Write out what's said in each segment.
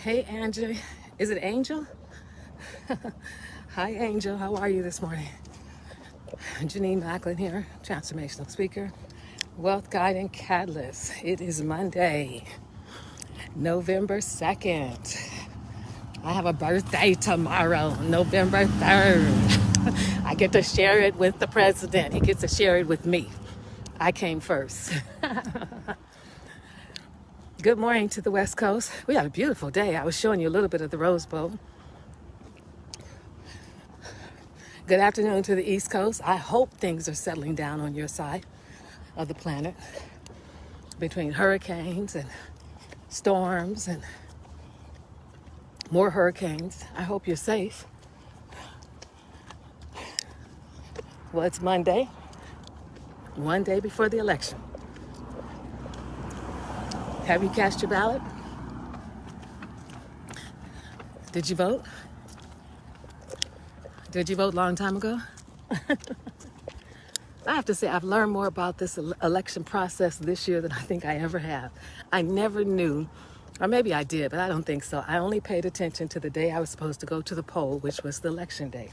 Hey, Angel. Is it Angel? Hi, Angel. How are you this morning? Jenenne Macklin here, transformational speaker, wealth guide and catalyst. It is Monday, November 2nd. I have a birthday tomorrow, November 3rd. I get to share it with the president. He gets to share it with me. I came first. Good morning to the West Coast. We had a beautiful day. I was showing you a little bit of the Rose Bowl. Good afternoon to the East Coast. I hope things are settling down on your side of the planet between hurricanes and storms and more hurricanes. I hope you're safe. Well, it's Monday, one day before the election. Have you cast your ballot? Did you vote? Did you vote a long time ago? I have to say, I've learned more about this election process this year than I think I ever have. I never knew, or maybe I did, but I don't think so. I only paid attention to the day I was supposed to go to the poll, which was the election day.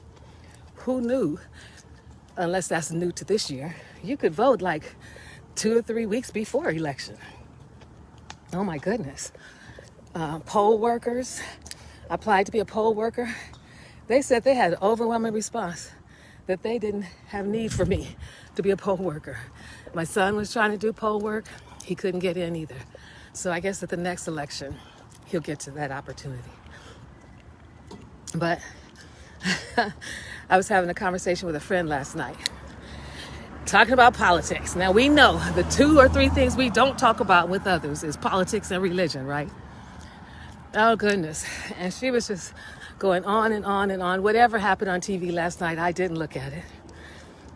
Who knew, unless that's new to this year, you could vote like 2 or 3 weeks before election. Oh my goodness. Poll workers, applied to be a poll worker. They said they had an overwhelming response that they didn't have need for me to be a poll worker. My son was trying to do poll work. He couldn't get in either. So I guess at the next election, he'll get to that opportunity. But I was having a conversation with a friend last night, talking about politics. Now we know the 2 or 3 things we don't talk about with others is politics and religion, right? Oh goodness. And she was just going on and on and on. Whatever happened on TV last night, I didn't look at it.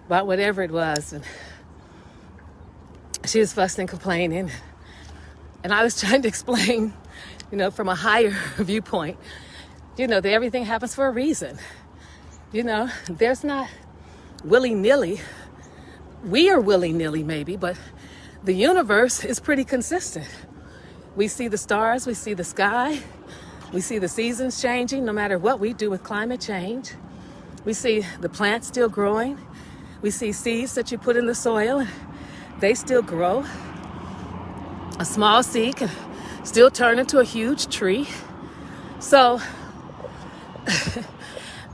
But whatever it was, and she was fussing and complaining. And I was trying to explain, from a higher viewpoint, that everything happens for a reason. There's not willy-nilly. We are willy-nilly maybe, but the universe is pretty consistent. We see the stars, we see the sky, we see the seasons changing no matter what we do with climate change. We see the plants still growing. We see seeds that you put in the soil, and they still grow. A small seed can still turn into a huge tree. So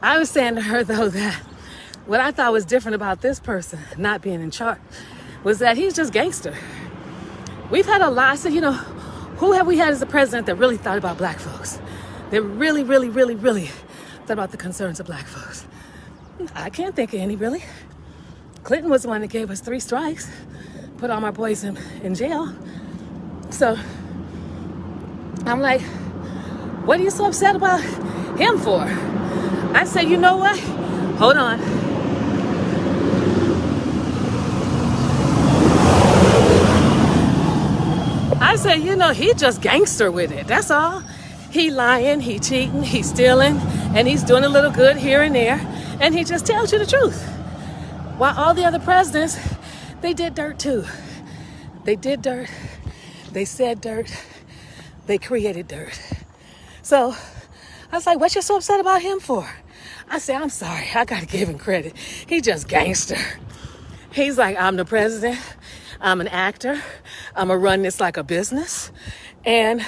I was saying to her, though, that what I thought was different about this person not being in charge was that he's just gangster. We've had a lot. I said, who have we had as a president that really thought about black folks? That really, really, really, really thought about the concerns of black folks? I can't think of any, really. Clinton was the one that gave us 3 strikes, put all my boys in jail. So I'm like, what are you so upset about him for? I said, you know what? Hold on. I said, he just gangster with it. That's all. He lying, he cheating, he stealing, and he's doing a little good here and there. And he just tells you the truth. While all the other presidents, they did dirt too. They did dirt. They said dirt. They created dirt. So I was like, what you so upset about him for? I said, I'm sorry. I got to give him credit. He just gangster. He's like, I'm the president. I'm an actor. I'm going to run this like a business. And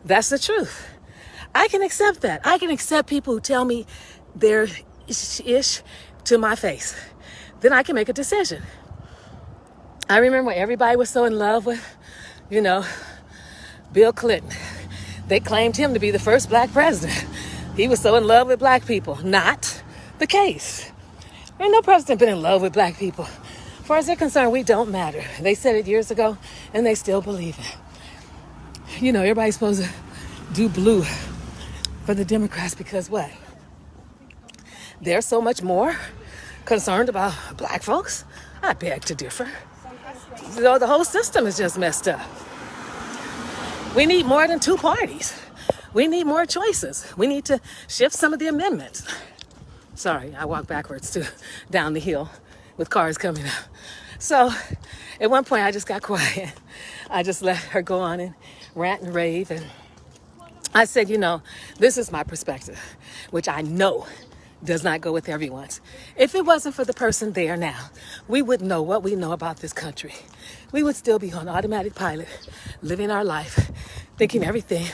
that's the truth. I can accept that. I can accept people who tell me their ish to my face. Then I can make a decision. I remember when everybody was so in love with, Bill Clinton. They claimed him to be the first black president. He was so in love with black people. Not the case. Ain't no president been in love with black people. As far as they're concerned, we don't matter. They said it years ago, and they still believe it. Everybody's supposed to do blue for the Democrats because what? They're so much more concerned about black folks? I beg to differ. The whole system is just messed up. We need more than 2 parties. We need more choices. We need to shift some of the amendments. Sorry, I walked backwards down the hill with cars coming up. So at one point I just got quiet. I just let her go on and rant and rave. And I said, this is my perspective, which I know does not go with everyone's. If it wasn't for the person there now, we wouldn't know what we know about this country. We would still be on automatic pilot, living our life, thinking everything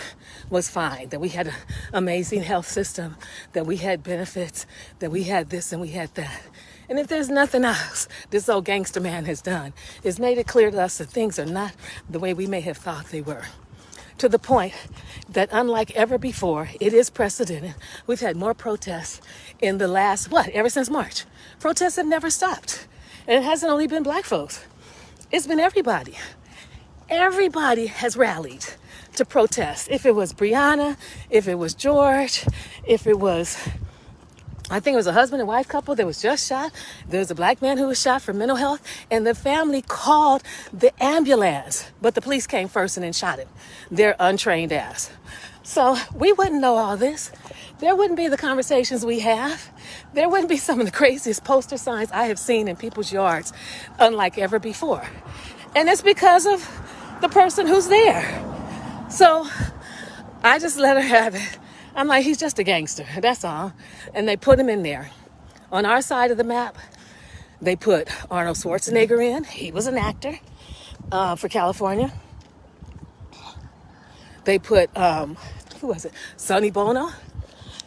was fine, that we had an amazing health system, that we had benefits, that we had this and we had that. And if there's nothing else this old gangster man has done, it's made it clear to us that things are not the way we may have thought they were. To the point that unlike ever before, it is precedented. We've had more protests in the last, ever since March. Protests have never stopped. And it hasn't only been black folks. It's been everybody. Everybody has rallied to protest. If it was Breonna, if it was George, if it was, I think it was a husband and wife couple that was just shot. There was a black man who was shot for mental health, and the family called the ambulance, but the police came first and then shot him. Their untrained ass. So we wouldn't know all this. There wouldn't be the conversations we have. There wouldn't be some of the craziest poster signs I have seen in people's yards, unlike ever before. And it's because of the person who's there. So I just let her have it. I'm like, he's just a gangster, that's all. And they put him in there. On our side of the map, they put Arnold Schwarzenegger in. He was an actor for California. They put, who was it? Sonny Bono.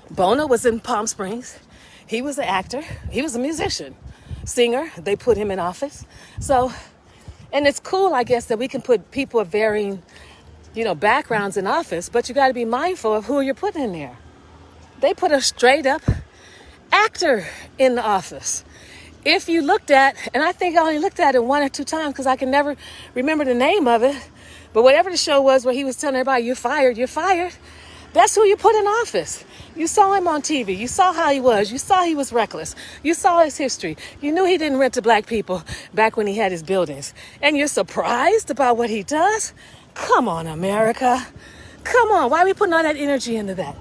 Bono was in Palm Springs. He was an actor. He was a musician, singer. They put him in office. So, and it's cool, I guess, that we can put people of varying backgrounds in office, but you got to be mindful of who you're putting in there. They put a straight up actor in the office. If you looked at, and I think I only looked at it one or two times because I can never remember the name of it, but whatever the show was where he was telling everybody, you're fired, that's who you put in office. You saw him on TV. You saw how he was. You saw he was reckless. You saw his history. You knew he didn't rent to black people back when he had his buildings. And you're surprised about what he does? Come on, America. Come on. Why are we putting all that energy into that?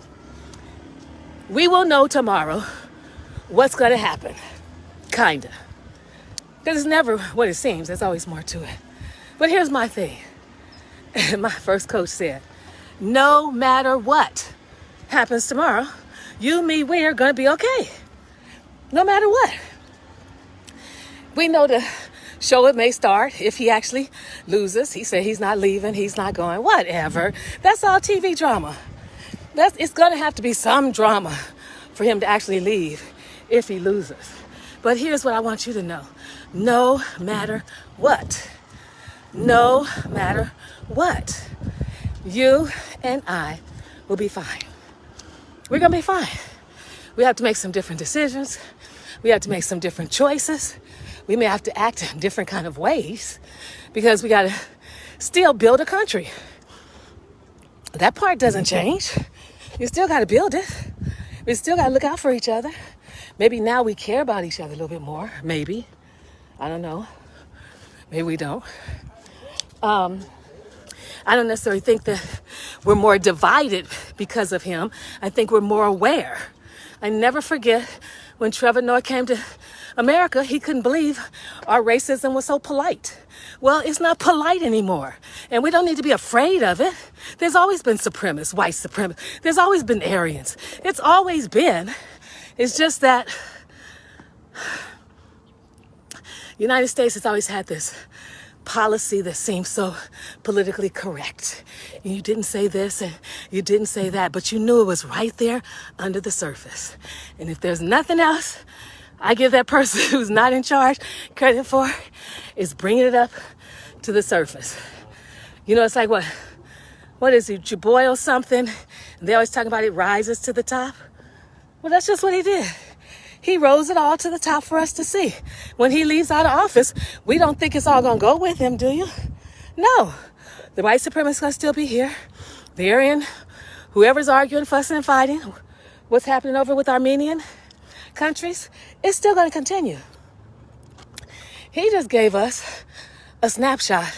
We will know tomorrow what's going to happen. Kinda. Because it's never what it seems. There's always more to it. But here's my thing. My first coach said, no matter what happens tomorrow, you, me, we're going to be okay. No matter what. We know the show it may start if he actually loses. He said he's not leaving. He's not going. Whatever. That's all TV drama. It's going to have to be some drama for him to actually leave if he loses. But here's what I want you to know. No matter what. No matter what. You and I will be fine. We're going to be fine. We have to make some different decisions. We have to make some different choices. We may have to act in different kind of ways because we got to still build a country. That part doesn't change. You still got to build it. We still got to look out for each other. Maybe now we care about each other a little bit more. Maybe. I don't know. Maybe we don't. I don't necessarily think that we're more divided because of him. I think we're more aware. I never forget when Trevor Noah came to America, he couldn't believe our racism was so polite. Well, it's not polite anymore. And we don't need to be afraid of it. There's always been supremacists, white supremacists. There's always been Aryans. It's always been. It's just that the United States has always had this policy that seems so politically correct. And you didn't say this and you didn't say that, but you knew it was right there under the surface. And if there's nothing else I give that person who's not in charge credit for, is bringing it up to the surface. It's like what is it? You boil something, and they always talk about it rises to the top. Well, that's just what he did. He rose it all to the top for us to see. When he leaves out of office, we don't think it's all going to go with him, do you? No. The white supremacists going to still be here. The Aryan, whoever's arguing, fussing, and fighting, what's happening over with Armenian countries, it's still going to continue. He just gave us a snapshot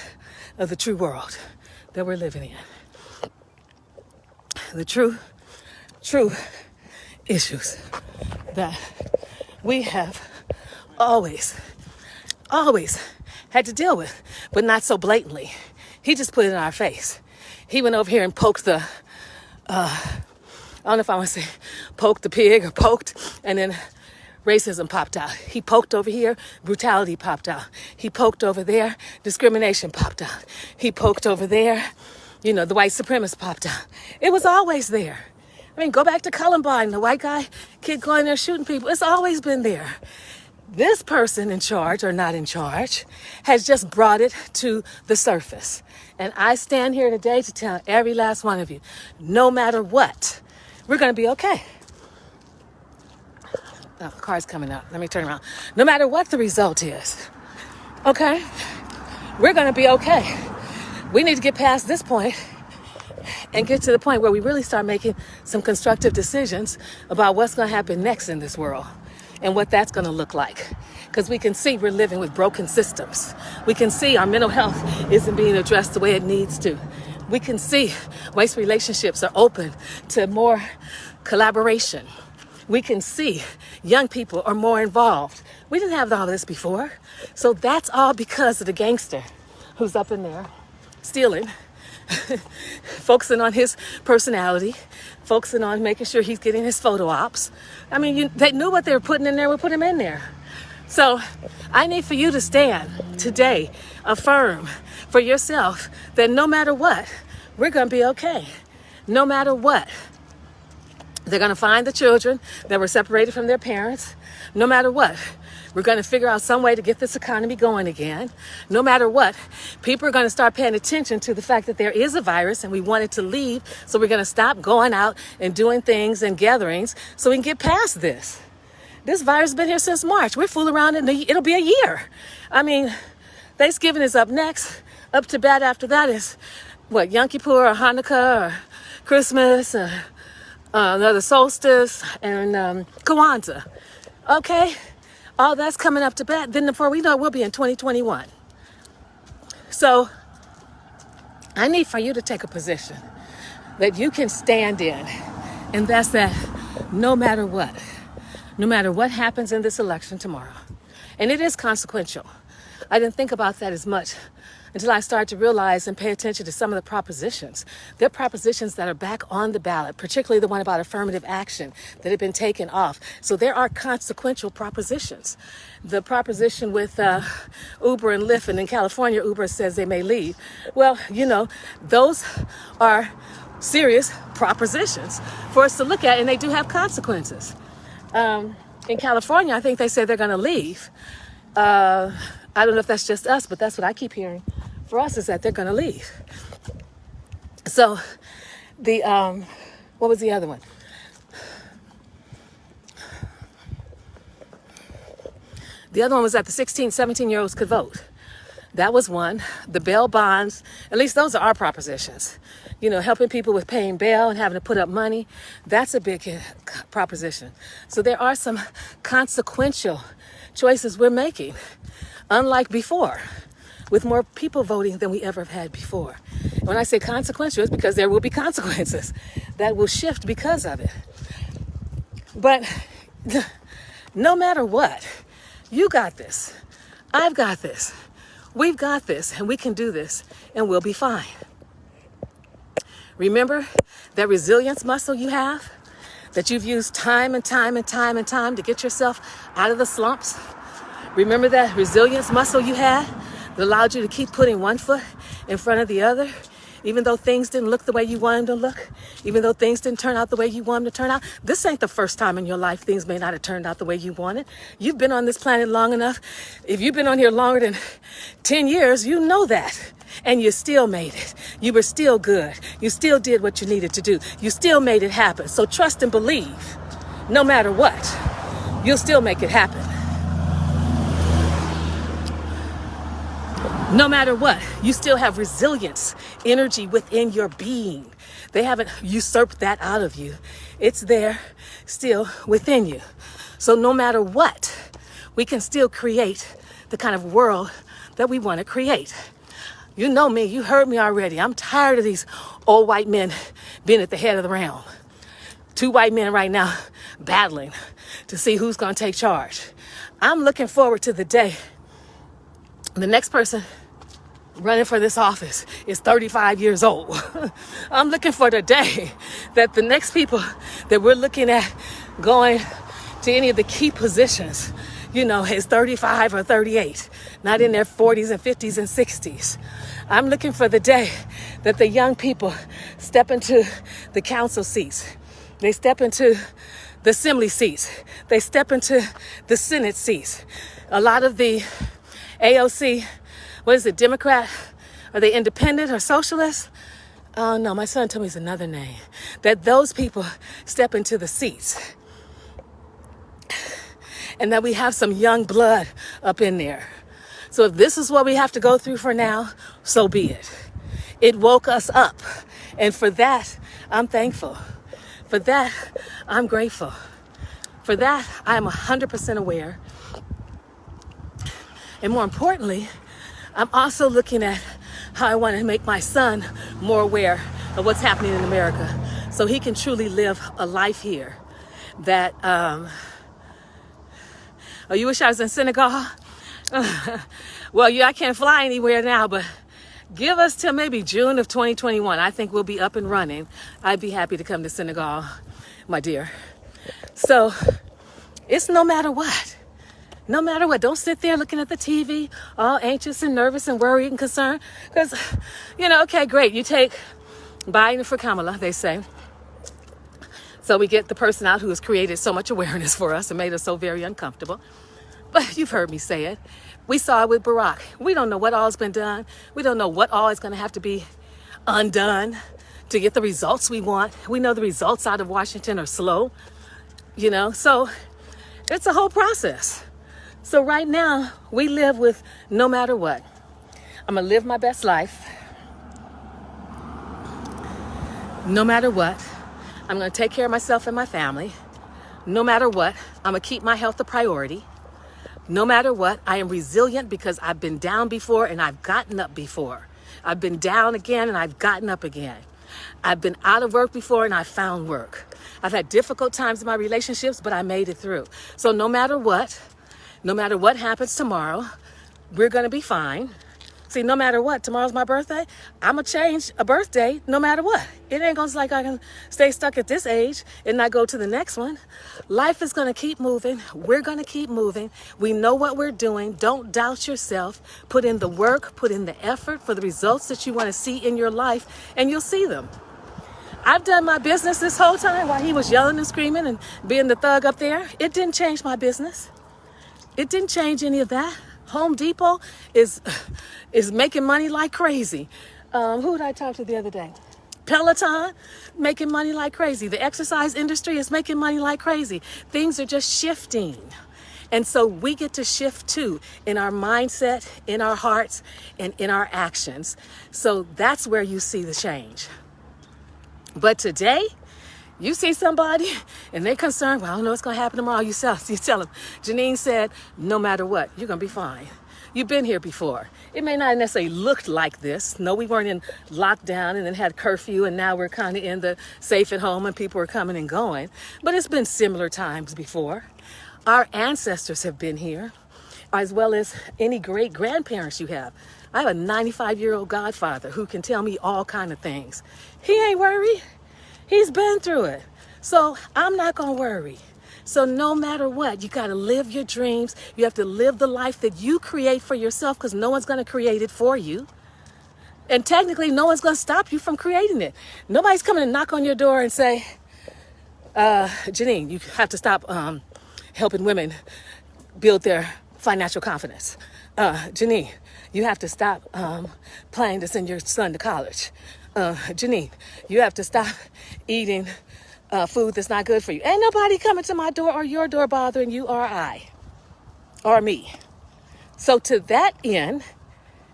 of the true world that we're living in. The true issues that we have always had to deal with, but not so blatantly. He just put it in our face. He went over here and poked the I don't know if I want to say poked the pig or poked, and then racism popped out. He poked over here, brutality popped out. He poked over there, discrimination popped out. He poked over there, the white supremacist popped out. It was always there. I mean, go back to Columbine, the white kid going there shooting people. It's always been there. This person in charge or not in charge has just brought it to the surface. And I stand here today to tell every last one of you, no matter what, we're going to be okay. Oh, the car's coming up. Let me turn around. No matter what the result is, okay, we're going to be okay. We need to get past this point and get to the point where we really start making some constructive decisions about what's going to happen next in this world and what that's going to look like. Because we can see we're living with broken systems. We can see our mental health isn't being addressed the way it needs to. We can see race relationships are open to more collaboration. We can see young people are more involved. We didn't have all this before. So that's all because of the gangster who's up in there stealing, focusing on his personality, focusing on making sure he's getting his photo ops. I mean, they knew what they were putting in there, we put him in there. So I need for you to stand today, affirm for yourself that no matter what, we're going to be okay. No matter what. They're going to find the children that were separated from their parents. No matter what, we're going to figure out some way to get this economy going again. No matter what, people are going to start paying attention to the fact that there is a virus and we want it to leave. So we're going to stop going out and doing things and gatherings so we can get past this. This virus has been here since March. We're fooling around and it'll be a year. I mean, Thanksgiving is up next. Up to bat after that is what, Yom Kippur or Hanukkah or Christmas or another solstice and Kwanzaa. Okay? All that's coming up to bat. Then before we know it, we'll be in 2021. So I need for you to take a position that you can stand in. And that's that no matter what happens in this election tomorrow. And it is consequential. I didn't think about that as much until I started to realize and pay attention to some of the propositions. There are propositions that are back on the ballot, particularly the one about affirmative action that had been taken off. So there are consequential propositions. The proposition with Uber and Lyft, and in California, Uber says they may leave. Well, those are serious propositions for us to look at, and they do have consequences. In California, I think they say they're going to leave. I don't know if that's just us, but that's what I keep hearing. For us is that they're going to leave. So what was the other one? The other one was that the 16, 17-year-olds could vote. That was one. The bail bonds, at least those are our propositions. Helping people with paying bail and having to put up money, that's a big proposition. So there are some consequential choices we're making, unlike before, with more people voting than we ever have had before. And when I say consequential, it's because there will be consequences that will shift because of it. But no matter what, you got this. I've got this. We've got this, and we can do this, and we'll be fine. Remember that resilience muscle you have, that you've used time and time and time and time to get yourself out of the slumps? Remember that resilience muscle you had that allowed you to keep putting one foot in front of the other, even though things didn't look the way you wanted them to look, even though things didn't turn out the way you wanted them to turn out? This ain't the first time in your life things may not have turned out the way you wanted. You've been on this planet long enough. If you've been on here longer than 10 years, you know that. And you still made it. You were still good. You still did what you needed to do. You still made it happen. So trust and believe, no matter what, you'll still make it happen. No matter what, you still have resilience, energy within your being. They haven't usurped that out of you. It's there still within you. So no matter what, we can still create the kind of world that we want to create. You know me, you heard me already. I'm tired of these old white men being at the head of the realm. 2 white men right now battling to see who's going to take charge. I'm looking forward to the day the next person running for this office is 35 years old. I'm looking for the day that the next people that we're looking at going to any of the key positions, is 35 or 38, not in their 40s and 50s and 60s. I'm looking for the day that the young people step into the council seats. They step into the assembly seats. They step into the Senate seats. A lot of the AOC, what is it, Democrat? Are they independent or socialist? Oh no, my son told me it's another name. That those people step into the seats. And that we have some young blood up in there. So if this is what we have to go through for now, so be it. It woke us up. And for that, I'm thankful. For that, I'm grateful. For that, I am 100% aware. And more importantly, I'm also looking at how I want to make my son more aware of what's happening in America so he can truly live a life here that, oh, you wish I was in Senegal? Well, I can't fly anywhere now, but give us till maybe June of 2021. I think we'll be up and running. I'd be happy to come to Senegal, my dear. So it's no matter what. No matter what. Don't sit there looking at the TV, all anxious and nervous and worried and concerned. Because, okay, great. You take Biden for Kamala, they say. So we get the person out who has created so much awareness for us and made us so very uncomfortable. But you've heard me say it. We saw it with Barack. We don't know what all has been done. We don't know what all is going to have to be undone to get the results we want. We know the results out of Washington are slow, so it's a whole process. So right now, we live with no matter what. I'm going to live my best life. No matter what. I'm going to take care of myself and my family. No matter what, I'm going to keep my health a priority. No matter what, I am resilient because I've been down before and I've gotten up before. I've been down again and I've gotten up again. I've been out of work before and I found work. I've had difficult times in my relationships, but I made it through. So no matter what happens tomorrow, we're going to be fine. See, no matter what, tomorrow's my birthday. I'm going to change a birthday no matter what. It ain't going to like I can stay stuck at this age and not go to the next one. Life is going to keep moving. We're going to keep moving. We know what we're doing. Don't doubt yourself. Put in the work, put in the effort for the results that you want to see in your life, and you'll see them. I've done my business this whole time while he was yelling and screaming and being the thug up there. It didn't change my business. It didn't change any of that. Home Depot is making money like crazy. Who did I talk to the other day? Peloton, making money like crazy. The exercise industry is making money like crazy. Things are just shifting. And so we get to shift too in our mindset, in our hearts, and in our actions. So that's where you see the change. But today, you see somebody and they're concerned, well, I don't know what's going to happen tomorrow. You tell them. Jenenne said, no matter what, you're going to be fine. You've been here before. It may not necessarily look like this. No, we weren't in lockdown and then had curfew and now we're kind of in the safe at home and people are coming and going. But it's been similar times before. Our ancestors have been here, as well as any great grandparents you have. I have a 95-year-old godfather who can tell me all kind of things. He ain't worried. He's been through it. So I'm not going to worry. So no matter what, you got to live your dreams. You have to live the life that you create for yourself because no one's going to create it for you. And technically, no one's going to stop you from creating it. Nobody's coming to knock on your door and say, Jenenne, you have to stop helping women build their financial confidence. Jenenne, you have to stop planning to send your son to college. Jenenne, you have to stop eating food that's not good for you. Ain't nobody coming to my door or your door bothering you or I or me. So to that end,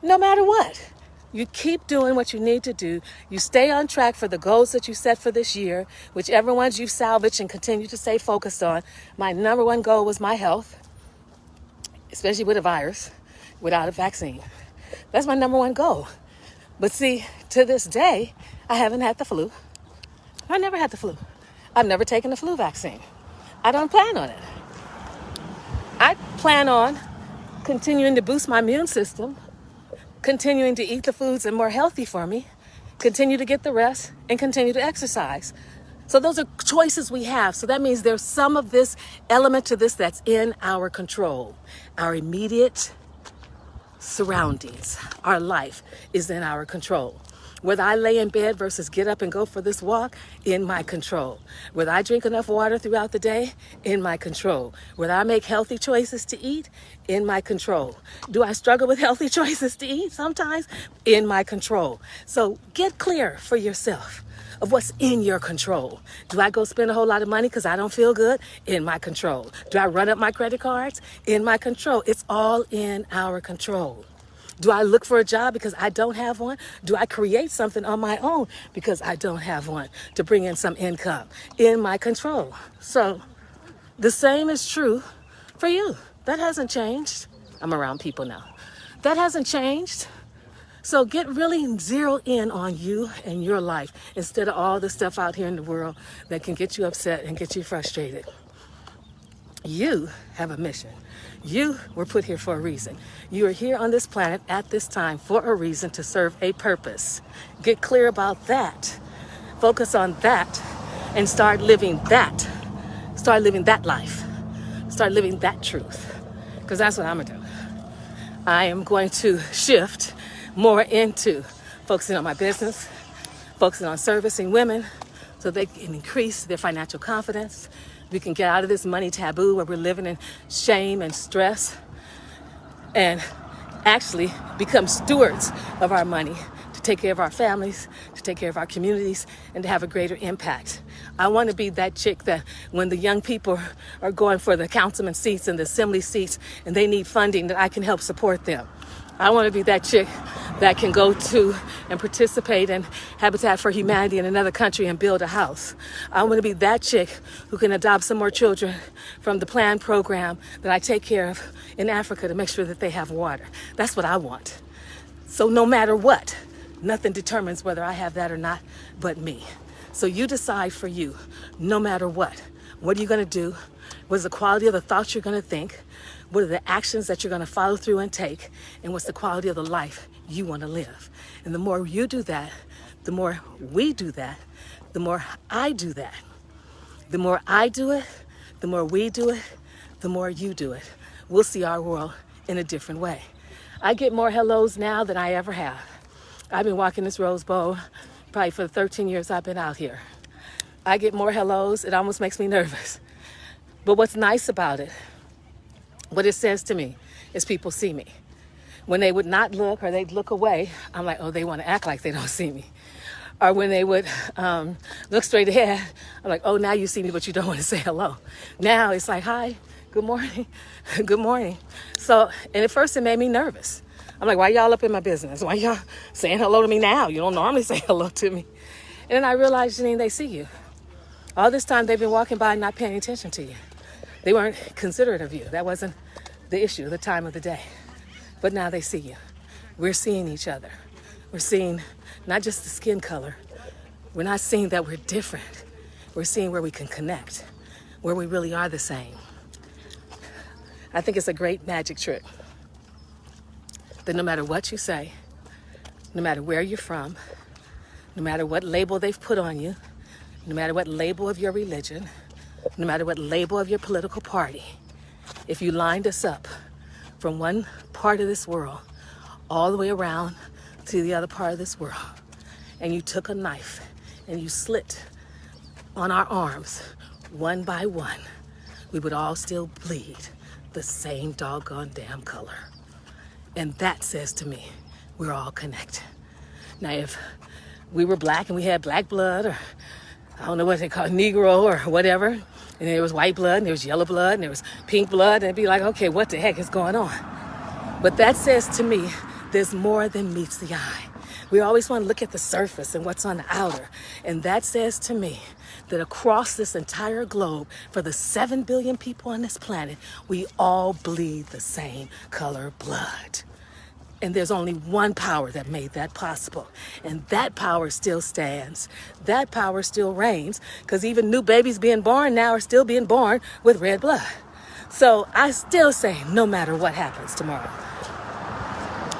no matter what, you keep doing what you need to do. You stay on track for the goals that you set for this year, whichever ones you salvage and continue to stay focused on. My number one goal was my health, especially with a virus, without a vaccine. That's my number one goal. But see, to this day, I haven't had the flu. I never had the flu. I've never taken the flu vaccine. I don't plan on it. I plan on continuing to boost my immune system continuing to eat the foods that are more healthy for me, continue to get the rest, and continue to exercise. So those are choices we have. So that means there's some of this element to this that's in our control. Our immediate surroundings, our life is in our control. Whether I lay in bed versus get up and go for this walk, in my control. Whether I drink enough water throughout the day, in my control. Whether I make healthy choices to eat, in my control. Do I struggle with healthy choices to eat sometimes? In my control. So get clear for yourself of what's in your control. Do I go spend a whole lot of money because I don't feel good? In my control. Do I run up my credit cards? In my control. It's all in our control. Do I look for a job because I don't have one? Do I create something on my own because I don't have one to bring in some income? In my control. So the same is true for you. That hasn't changed. I'm around people now. That hasn't changed. So get really zero in on you and your life instead of all the stuff out here in the world that can get you upset and get you frustrated. You have a mission. You were put here for a reason. You are here on this planet at this time for a reason to serve a purpose. Get clear about that. Focus on that and start living that. Start living that life. Start living that truth. Because that's what I'm going to do. I am going to shift more into focusing on my business, focusing on servicing women so they can increase their financial confidence. We can get out of this money taboo where we're living in shame and stress and actually become stewards of our money to take care of our families, to take care of our communities, and to have a greater impact. I want to be that chick that when the young people are going for the councilman seats and the assembly seats and they need funding, that I can help support them. I want to be that chick that can go to and participate in Habitat for Humanity in another country and build a house. I want to be that chick who can adopt some more children from the planned program that I take care of in Africa to make sure that they have water. That's what I want. So no matter what, nothing determines whether I have that or not but me. So you decide for you, no matter what are you going to do? What is the quality of the thoughts you're going to think? What are the actions that you're going to follow through and take? And what's the quality of the life you want to live? And the more you do that, the more we do that, the more I do that. The more I do it, the more we do it, the more you do it. We'll see our world in a different way. I get more hellos now than I ever have. I've been walking this Rose Bowl probably for the 13 years I've been out here. I get more hellos. It almost makes me nervous. But what's nice about it, what it says to me, is people see me. When they would not look or they'd look away, I'm like, oh, they want to act like they don't see me. Or when they would look straight ahead, I'm like, oh, now you see me, but you don't want to say hello. Now it's like, hi, good morning, good morning. So, and at first it made me nervous. I'm like, why y'all up in my business? Why y'all saying hello to me now? You don't normally say hello to me. And then I realized, Jenenne, they see you. All this time they've been walking by and not paying attention to you. They weren't considerate of you. That wasn't the issue, the time of the day. But now they see you. We're seeing each other. We're seeing not just the skin color. We're not seeing that we're different. We're seeing where we can connect, where we really are the same. I think it's a great magic trick that no matter what you say, no matter where you're from, no matter what label they've put on you, no matter what label of your religion, no matter what label of your political party, if you lined us up from one part of this world all the way around to the other part of this world, and you took a knife and you slit on our arms one by one, we would all still bleed the same doggone damn color. And that says to me, we're all connected. Now, if we were black and we had black blood, or I don't know what they call it, Negro or whatever, and there was white blood, and there was yellow blood, and there was pink blood, and it'd be like, okay, what the heck is going on? But that says to me, there's more than meets the eye. We always want to look at the surface and what's on the outer. And that says to me that across this entire globe, for the 7 billion people on this planet, we all bleed the same color blood. And there's only one power that made that possible. And that power still stands. That power still reigns, because even new babies being born now are still being born with red blood. So I still say, no matter what happens tomorrow,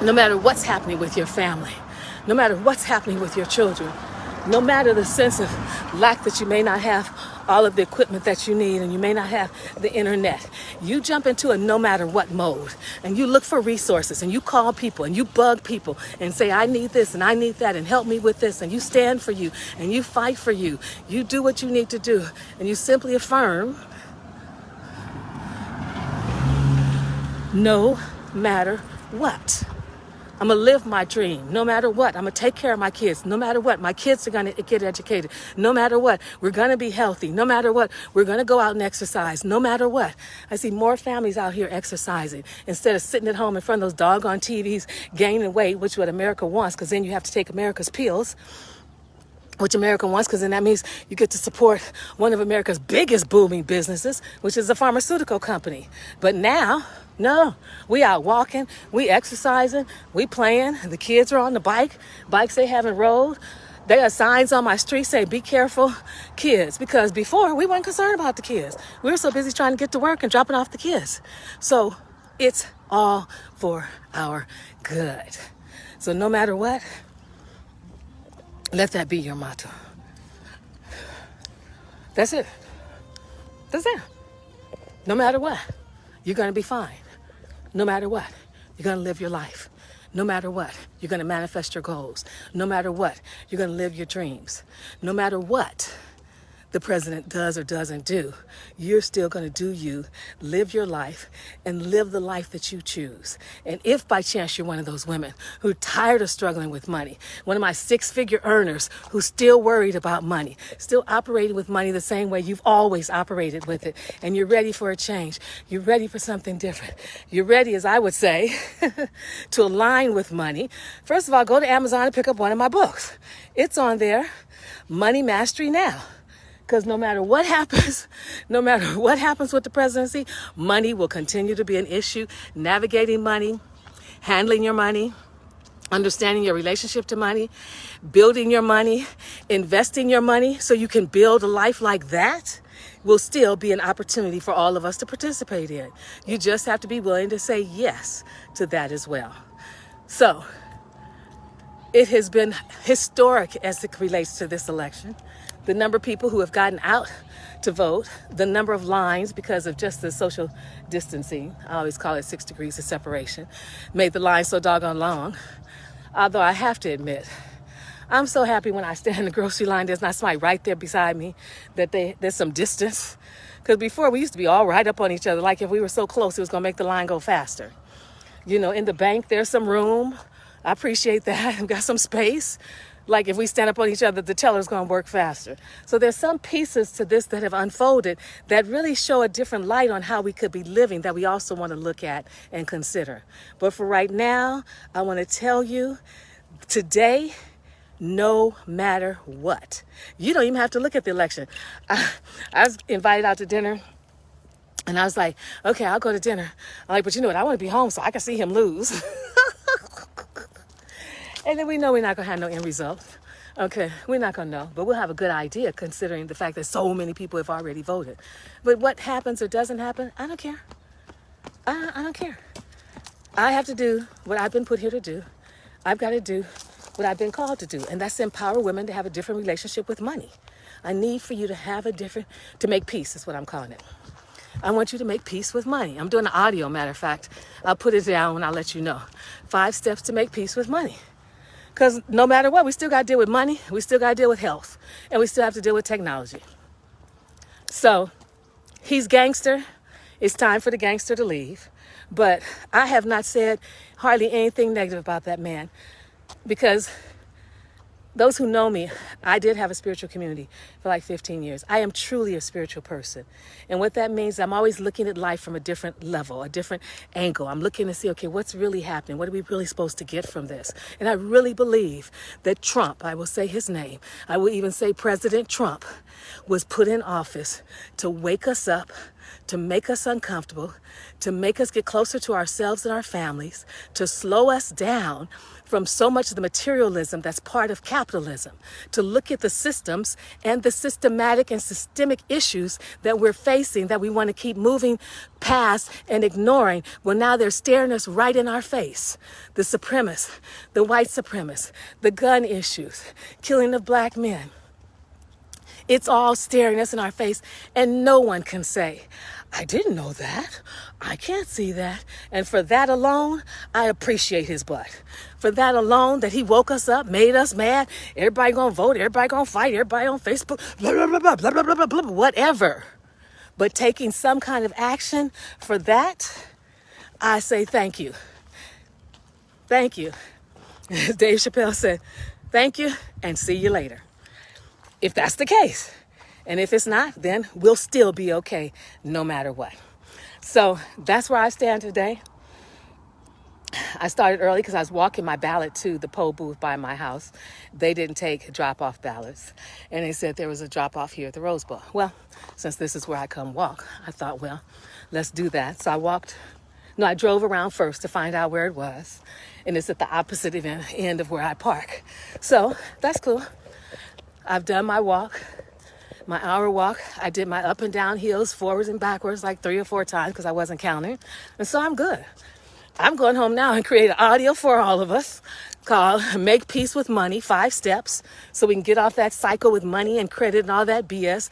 no matter what's happening with your family, no matter what's happening with your children, no matter the sense of lack that you may not have all of the equipment that you need and you may not have the internet, you jump into a no matter what mode and you look for resources and you call people and you bug people and say, I need this and I need that and help me with this, and you stand for you and you fight for you. You do what you need to do and you simply affirm, no matter what. I'm going to live my dream no matter what. I'm going to take care of my kids no matter what. My kids are going to get educated no matter what. We're going to be healthy no matter what. We're going to go out and exercise no matter what. I see more families out here exercising instead of sitting at home in front of those doggone TVs gaining weight, which is what America wants, because then you have to take America's pills, which America wants, because then that means you get to support one of America's biggest booming businesses, which is a pharmaceutical company. But now, no, we out walking, we exercising, we playing. The kids are on the bikes they haven't rode. There are signs on my street saying, be careful, kids, because before we weren't concerned about the kids. We were so busy trying to get to work and dropping off the kids. So it's all for our good. So no matter what, let that be your motto. That's it. That's it. No matter what, you're going to be fine. No matter what, you're going to live your life. No matter what, you're going to manifest your goals. No matter what, you're going to live your dreams. No matter what the president does or doesn't do, you're still going to do you, live your life, and live the life that you choose. And if by chance you're one of those women who are tired of struggling with money, one of my six-figure earners who's still worried about money, still operating with money the same way you've always operated with it, and you're ready for a change, you're ready for something different, you're ready, as I would say, to align with money, first of all, go to Amazon and pick up one of my books. It's on there, Money Mastery Now. Because no matter what happens with the presidency, money will continue to be an issue. Navigating money, handling your money, understanding your relationship to money, building your money, investing your money so you can build a life like that will still be an opportunity for all of us to participate in. You just have to be willing to say yes to that as well. So it has been historic as it relates to this election. The number of people who have gotten out to vote, the number of lines because of just the social distancing, I always call it 6 degrees of separation, made the line so doggone long. Although I have to admit, I'm so happy when I stand in the grocery line, there's not somebody right there beside me, that there's some distance. Because before we used to be all right up on each other, like if we were so close, it was going to make the line go faster. You know, in the bank, there's some room. I appreciate that. I've got some space. Like if we stand up on each other, the teller's going to work faster. So there's some pieces to this that have unfolded that really show a different light on how we could be living that we also want to look at and consider. But for right now, I want to tell you today, no matter what, you don't even have to look at the election. I was invited out to dinner. And I was like, okay, I'll go to dinner. I'm like, but you know what? I want to be home so I can see him lose. And then we know we're not going to have no end result. Okay, we're not going to know. But we'll have a good idea considering the fact that so many people have already voted. But what happens or doesn't happen, I don't care. I don't care. I have to do what I've been put here to do. I've got to do what I've been called to do. And that's to empower women to have a different relationship with money. I need for you to have to make peace is what I'm calling it. I want you to make peace with money. I'm doing an audio, matter of fact. I'll put it down and I'll let you know. 5 steps to make peace with money. Because no matter what, we still got to deal with money. We still got to deal with health. And we still have to deal with technology. So he's gangster. It's time for the gangster to leave. But I have not said hardly anything negative about that man. Because those who know me, I did have a spiritual community for like 15 years. I am truly a spiritual person. And what that means, I'm always looking at life from a different level, a different angle. I'm looking to see, okay, what's really happening? What are we really supposed to get from this? And I really believe that Trump, I will say his name, I will even say President Trump, was put in office to wake us up, to make us uncomfortable, to make us get closer to ourselves and our families, to slow us down from so much of the materialism that's part of capitalism, to look at the systems and the systematic and systemic issues that we're facing that we want to keep moving past and ignoring. Well, now they're staring us right in our face. The supremacists, the white supremacists, the gun issues, killing of black men. It's all staring us in our face, and no one can say, I didn't know that. I can't see that. And for that alone, I appreciate his butt. For that alone, that he woke us up, made us mad, everybody gonna vote, everybody gonna fight, everybody on Facebook, blah, blah, blah, blah, blah, blah, blah, blah, blah, whatever. But taking some kind of action for that, I say thank you. Thank you. As Dave Chappelle said, thank you and see you later. If that's the case. And if it's not, then we'll still be okay no matter what. So that's where I stand today. I started early because I was walking my ballot to the poll booth by my house. They didn't take drop-off ballots. And they said there was a drop-off here at the Rose Bowl. Well, since this is where I come walk, I thought, well, let's do that. So I drove around first to find out where it was. And it's at the opposite end of where I park. So that's cool. I've done my walk, my hour walk. I did my up and down hills, forwards and backwards like 3 or 4 times because I wasn't counting. And so I'm good. I'm going home now and create an audio for all of us called Make Peace with Money, 5 steps, so we can get off that cycle with money and credit and all that BS.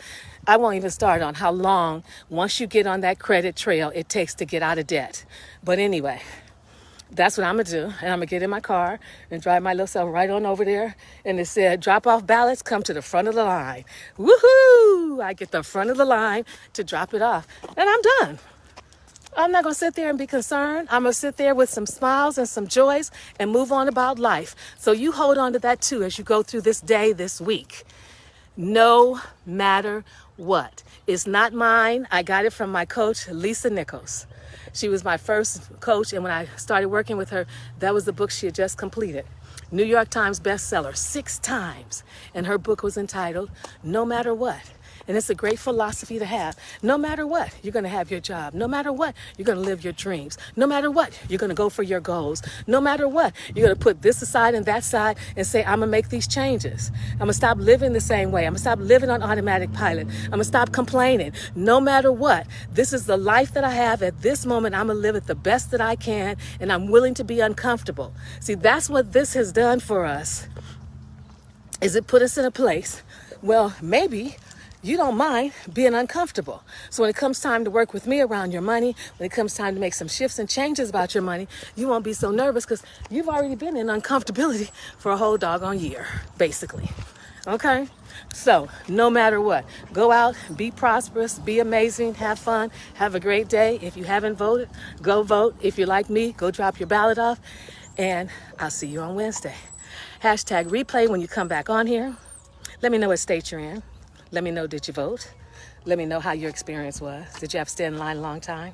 I won't even start on how long, once you get on that credit trail, it takes to get out of debt. But anyway, that's what I'm going to do. And I'm going to get in my car and drive my little self right on over there. And it said, drop off ballots, come to the front of the line. Woohoo! I get the front of the line to drop it off. And I'm done. I'm not going to sit there and be concerned. I'm going to sit there with some smiles and some joys and move on about life. So you hold on to that too as you go through this day, this week. No matter what. It's not mine. I got it from my coach, Lisa Nichols. She was my first coach, and when I started working with her, that was the book she had just completed. New York Times bestseller 6 times. And her book was entitled, No Matter What. And it's a great philosophy to have. No matter what, you're going to have your job. No matter what, you're going to live your dreams. No matter what, you're going to go for your goals. No matter what, you're going to put this aside and that side and say, I'm going to make these changes. I'm going to stop living the same way. I'm going to stop living on automatic pilot. I'm going to stop complaining. No matter what, this is the life that I have at this moment. I'm going to live it the best that I can, and I'm willing to be uncomfortable. See, that's what this has done for us, is it put us in a place, well, maybe you don't mind being uncomfortable. So when it comes time to work with me around your money, when it comes time to make some shifts and changes about your money, you won't be so nervous because you've already been in uncomfortability for a whole doggone year, basically. Okay? So no matter what, go out, be prosperous, be amazing, have fun, have a great day. If you haven't voted, go vote. If you're like me, go drop your ballot off, and I'll see you on Wednesday. Hashtag replay when you come back on here. Let me know what state you're in. Let me know, did you vote? Let me know how your experience was. Did you have to stand in line a long time?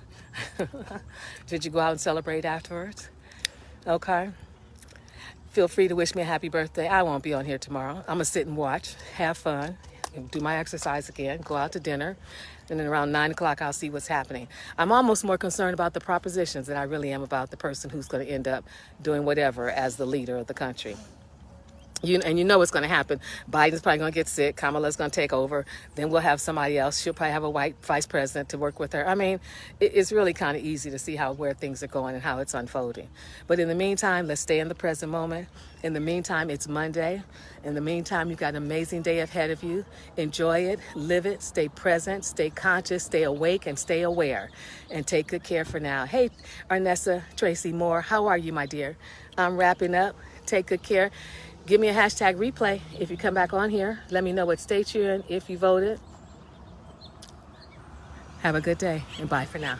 Did you go out and celebrate afterwards? Okay. Feel free to wish me a happy birthday. I won't be on here tomorrow. I'm going to sit and watch, have fun, and do my exercise again, go out to dinner, and then around 9 o'clock I'll see what's happening. I'm almost more concerned about the propositions than I really am about the person who's going to end up doing whatever as the leader of the country. And you know what's going to happen. Biden's probably going to get sick. Kamala's going to take over. Then we'll have somebody else. She'll probably have a white vice president to work with her. I mean, it's really kind of easy to see where things are going and how it's unfolding. But in the meantime, let's stay in the present moment. In the meantime, it's Monday. In the meantime, you've got an amazing day ahead of you. Enjoy it, live it, stay present, stay conscious, stay awake, and stay aware. And take good care for now. Hey, Arnessa Tracy Moore, how are you, my dear? I'm wrapping up. Take good care. Give me a hashtag replay if you come back on here. Let me know what state you're in, if you voted. Have a good day, and bye for now.